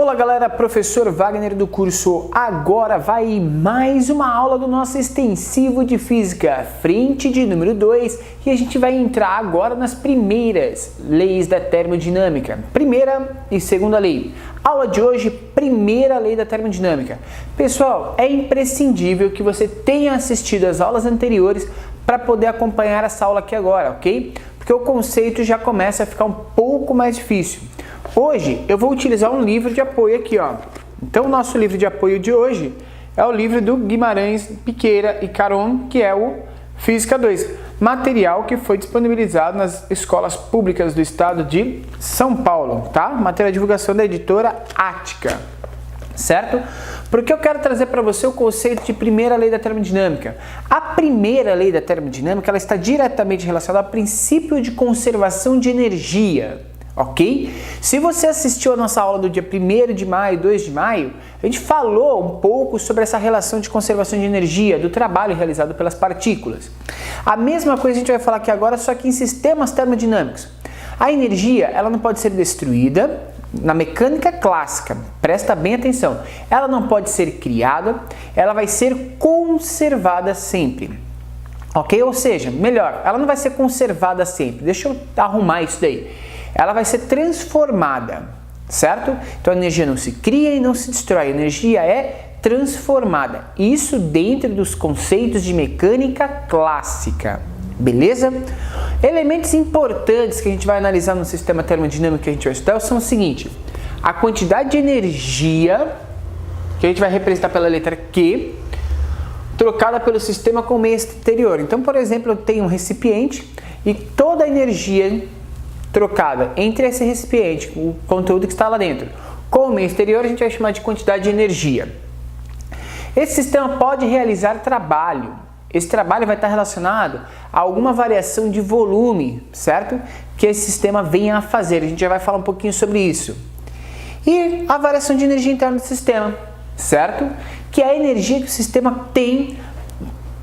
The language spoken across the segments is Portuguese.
Olá galera, professor Wagner do curso Agora Vai, mais uma aula do nosso extensivo de Física, frente de número 2, e a gente vai entrar agora nas primeiras leis da termodinâmica, primeira e segunda lei. Aula de hoje, primeira lei da termodinâmica. Pessoal, é imprescindível que você tenha assistido às aulas anteriores para poder acompanhar essa aula aqui agora, ok? Porque o conceito já começa a ficar um pouco mais difícil. Hoje eu vou utilizar um livro de apoio aqui, ó. Então o nosso livro de apoio de hoje é o livro do Guimarães, Piqueira e Caron, que é o Física 2, material que foi disponibilizado nas escolas públicas do estado de São Paulo, tá? Matéria de divulgação da editora Ática, certo? Porque eu quero trazer para você o conceito de primeira lei da termodinâmica. A primeira lei da termodinâmica ela está diretamente relacionada ao princípio de conservação de energia. Ok? Se você assistiu a nossa aula do dia 1º de maio, 2 de maio, a gente falou um pouco sobre essa relação de conservação de energia, do trabalho realizado pelas partículas. A mesma coisa a gente vai falar aqui agora, só que em sistemas termodinâmicos. A energia, ela não pode ser destruída na mecânica clássica, presta bem atenção, ela não pode ser criada, ela vai ser conservada sempre. Ok? Ou seja, melhor, ela não vai ser conservada sempre, deixa eu arrumar isso daí. Ela vai ser transformada, certo? Então a energia não se cria e não se destrói, a energia é transformada. Isso dentro dos conceitos de mecânica clássica, beleza? Elementos importantes que a gente vai analisar no sistema termodinâmico que a gente vai estudar são o seguinte: a quantidade de energia, que a gente vai representar pela letra Q, trocada pelo sistema com o meio exterior. Então, por exemplo, eu tenho um recipiente e toda a energia trocada entre esse recipiente, o conteúdo que está lá dentro, com o meio exterior, a gente vai chamar de quantidade de energia. Esse sistema pode realizar trabalho. Esse trabalho vai estar relacionado a alguma variação de volume, certo? Que esse sistema venha a fazer. A gente já vai falar um pouquinho sobre isso. E a variação de energia interna do sistema, certo? Que é a energia que o sistema tem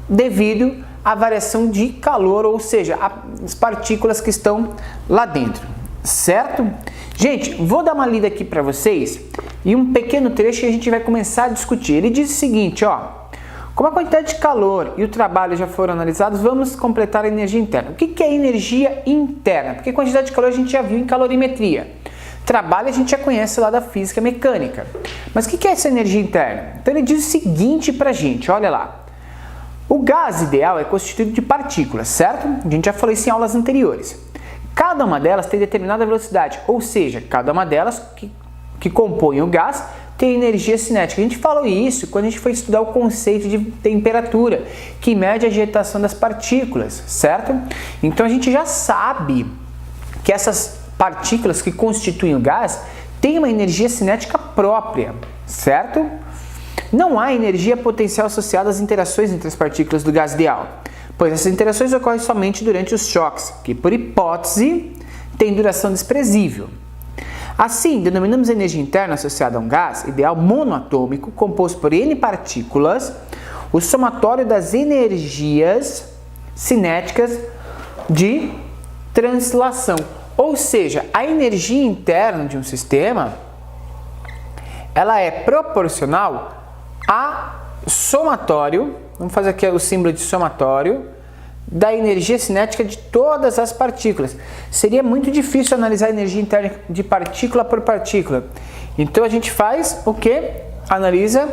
devido a variação de calor, ou seja, as partículas que estão lá dentro, certo? Gente, vou dar uma lida aqui para vocês e um pequeno trecho que a gente vai começar a discutir. Ele diz o seguinte, ó: como a quantidade de calor e o trabalho já foram analisados, vamos completar a energia interna. O que é energia interna? Porque quantidade de calor a gente já viu em calorimetria. Trabalho a gente já conhece lá da física mecânica. Mas o que é essa energia interna? Então ele diz o seguinte pra gente, olha lá. O gás ideal é constituído de partículas, certo? A gente já falou isso em aulas anteriores. Cada uma delas tem determinada velocidade, ou seja, cada uma delas que compõe o gás tem energia cinética. A gente falou isso quando a gente foi estudar o conceito de temperatura, que mede a agitação das partículas, certo? Então a gente já sabe que essas partículas que constituem o gás têm uma energia cinética própria, certo? Não há energia potencial associada às interações entre as partículas do gás ideal, pois essas interações ocorrem somente durante os choques, que por hipótese têm duração desprezível. Assim, denominamos a energia interna associada a um gás ideal monoatômico composto por N partículas, o somatório das energias cinéticas de translação. Ou seja, a energia interna de um sistema ela é proporcional a somatório, vamos fazer aqui o símbolo de somatório, da energia cinética de todas as partículas. Seria muito difícil analisar a energia interna de partícula por partícula. Então a gente faz o que? Analisa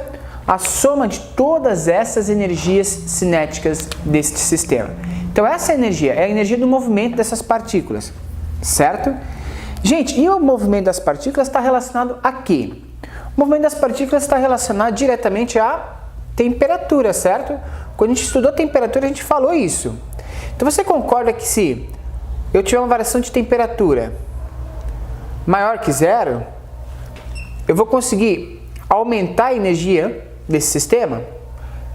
a soma de todas essas energias cinéticas deste sistema. Então essa energia é a energia do movimento dessas partículas, certo? Gente, e o movimento das partículas está relacionado a quê? O movimento das partículas está relacionado diretamente à temperatura, certo? Quando a gente estudou temperatura, a gente falou isso. Então você concorda que se eu tiver uma variação de temperatura maior que zero, eu vou conseguir aumentar a energia desse sistema?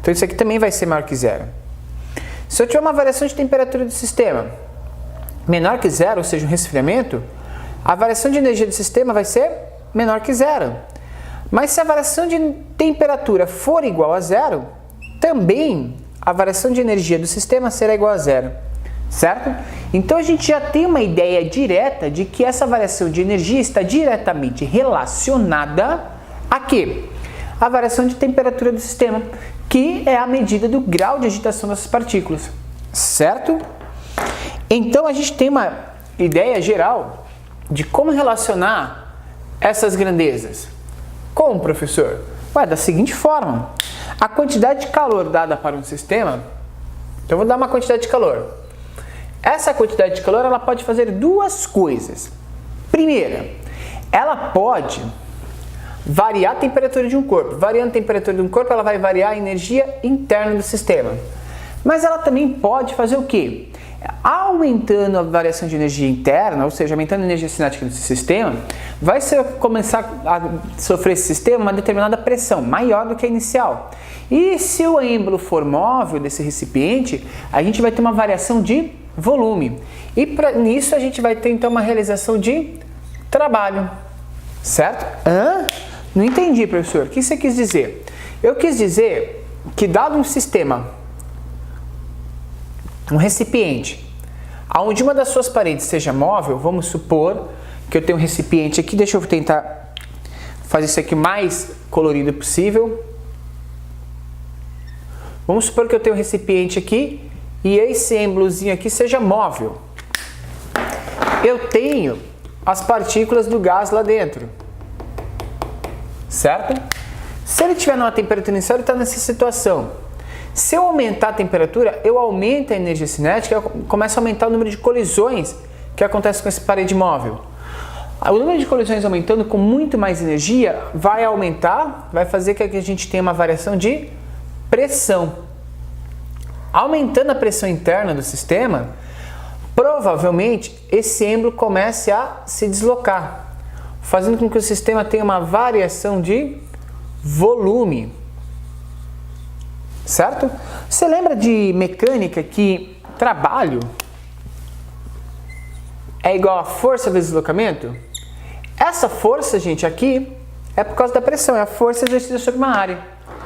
Então isso aqui também vai ser maior que zero. Se eu tiver uma variação de temperatura do sistema menor que zero, ou seja, um resfriamento, a variação de energia do sistema vai ser menor que zero. Mas se a variação de temperatura for igual a zero, também a variação de energia do sistema será igual a zero, certo? Então a gente já tem uma ideia direta de que essa variação de energia está diretamente relacionada a quê? A variação de temperatura do sistema, que é a medida do grau de agitação dessas partículas, certo? Então a gente tem uma ideia geral de como relacionar essas grandezas. Como, professor? Ué, da seguinte forma: a quantidade de calor dada para um sistema, então eu vou dar uma quantidade de calor. Essa quantidade de calor ela pode fazer duas coisas. Primeira, ela pode variar a temperatura de um corpo. Variando a temperatura de um corpo, ela vai variar a energia interna do sistema. Mas ela também pode fazer o quê? Aumentando a variação de energia interna, ou seja, aumentando a energia cinética desse sistema, vai começar a sofrer esse sistema uma determinada pressão, maior do que a inicial. E se o êmbolo for móvel desse recipiente, a gente vai ter uma variação de volume. E nisso a gente vai ter então uma realização de trabalho. Certo? Não entendi, professor. O que você quis dizer? Eu quis dizer que dado um sistema, um recipiente, onde uma das suas paredes seja móvel, vamos supor que eu tenho um recipiente aqui, deixa eu tentar fazer isso aqui mais colorido possível. Vamos supor que eu tenho um recipiente aqui e esse êmbolozinho aqui seja móvel. Eu tenho as partículas do gás lá dentro, certo? Se ele estiver numa temperatura inicial, ele está nessa situação. Se eu aumentar a temperatura, eu aumento a energia cinética, eu começo a aumentar o número de colisões que acontece com essa parede móvel. O número de colisões aumentando com muito mais energia vai aumentar, vai fazer com que a gente tenha uma variação de pressão. Aumentando a pressão interna do sistema, provavelmente esse êmbolo comece a se deslocar, fazendo com que o sistema tenha uma variação de volume. Certo? Você lembra de mecânica que trabalho é igual a força vezes deslocamento? Essa força, gente, aqui é por causa da pressão, é a força exercida sobre uma área.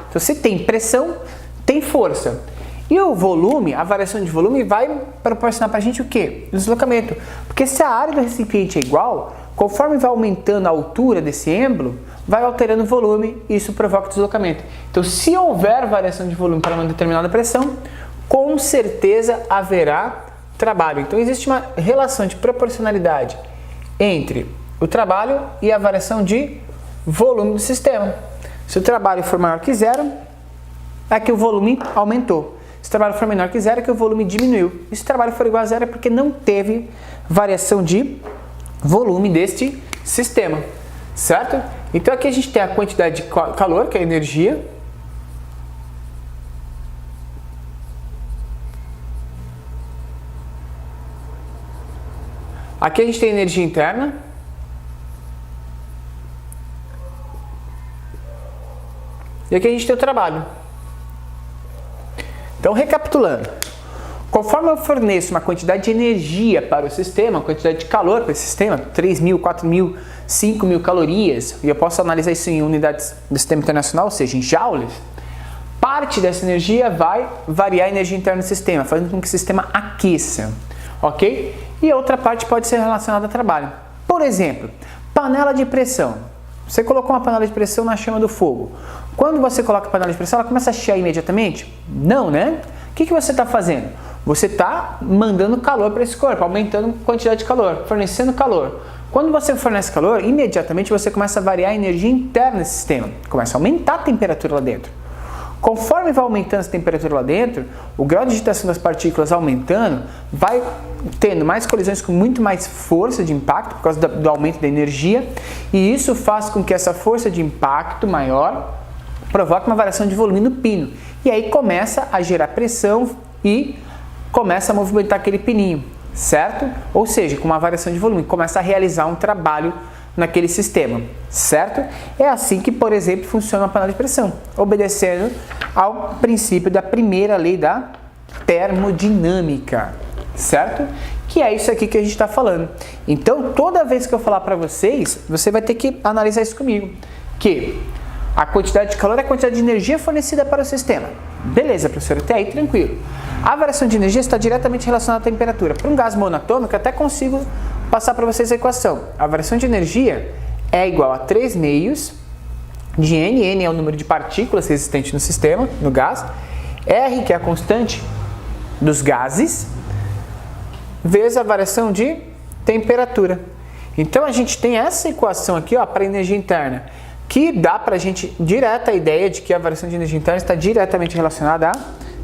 Então, se tem pressão, tem força. E o volume, a variação de volume vai proporcionar para a gente o quê? O deslocamento. Porque se a área do recipiente é igual, conforme vai aumentando a altura desse êmbolo, vai alterando o volume e isso provoca o deslocamento. Então, se houver variação de volume para uma determinada pressão, com certeza haverá trabalho. Então, existe uma relação de proporcionalidade entre o trabalho e a variação de volume do sistema. Se o trabalho for maior que zero, é que o volume aumentou. Se o trabalho for menor que zero, é que o volume diminuiu. E se o trabalho for igual a zero, é porque não teve variação de volume deste sistema, certo? Então aqui a gente tem a quantidade de calor, que é a energia. Aqui a gente tem a energia interna. E aqui a gente tem o trabalho. Então, recapitulando. Conforme eu forneço uma quantidade de energia para o sistema, uma quantidade de calor para esse sistema, 3.000, 4.000, 5.000 calorias, e eu posso analisar isso em unidades do sistema internacional, ou seja, em joules, parte dessa energia vai variar a energia interna do sistema, fazendo com que o sistema aqueça, ok? E outra parte pode ser relacionada ao trabalho. Por exemplo, panela de pressão. Você colocou uma panela de pressão na chama do fogo. Quando você coloca a panela de pressão, ela começa a chiar imediatamente? Não, né? O que você está fazendo? Você está mandando calor para esse corpo, aumentando a quantidade de calor, fornecendo calor. Quando você fornece calor, imediatamente você começa a variar a energia interna desse sistema, começa a aumentar a temperatura lá dentro. Conforme vai aumentando essa temperatura lá dentro, o grau de agitação das partículas aumentando, vai tendo mais colisões com muito mais força de impacto por causa do aumento da energia, e isso faz com que essa força de impacto maior provoque uma variação de volume no pino. E aí começa a gerar pressão e começa a movimentar aquele pininho, certo? Ou seja, com uma variação de volume, começa a realizar um trabalho naquele sistema, certo? É assim que, por exemplo, funciona uma panela de pressão, obedecendo ao princípio da primeira lei da termodinâmica, certo? Que é isso aqui que a gente está falando. Então, toda vez que eu falar para vocês, você vai ter que analisar isso comigo, que a quantidade de calor é a quantidade de energia fornecida para o sistema. Beleza, professor, até aí tranquilo. A variação de energia está diretamente relacionada à temperatura. Para um gás monatômico, até consigo passar para vocês a equação. A variação de energia é igual a 3 meios de N, N é o número de partículas existentes no sistema, no gás, R, que é a constante dos gases, vezes a variação de temperatura. Então a gente tem essa equação aqui para a energia interna, que dá para a gente direta a ideia de que a variação de energia interna está diretamente relacionada à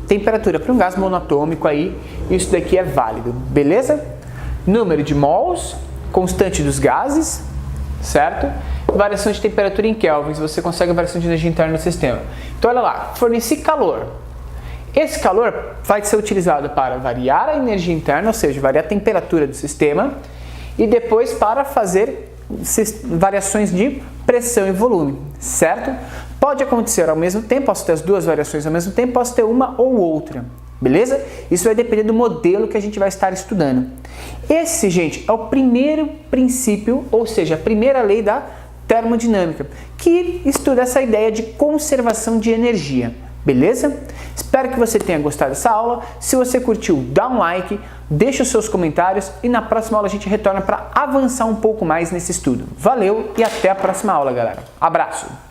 temperatura. Para um gás monatômico aí, isso daqui é válido, beleza? Número de mols, constante dos gases, certo? Variação de temperatura em kelvins, você consegue a variação de energia interna no sistema. Então olha lá, forneci calor. Esse calor vai ser utilizado para variar a energia interna, ou seja, variar a temperatura do sistema, e depois para fazer variações de pressão e volume, certo? Pode acontecer ao mesmo tempo, posso ter as duas variações ao mesmo tempo, posso ter uma ou outra, beleza? Isso vai depender do modelo que a gente vai estar estudando. Esse, gente, é o primeiro princípio, ou seja, a primeira lei da termodinâmica, que estuda essa ideia de conservação de energia, beleza? Espero que você tenha gostado dessa aula. Se você curtiu, dá um like, deixa os seus comentários e na próxima aula a gente retorna para avançar um pouco mais nesse estudo. Valeu e até a próxima aula, galera. Abraço!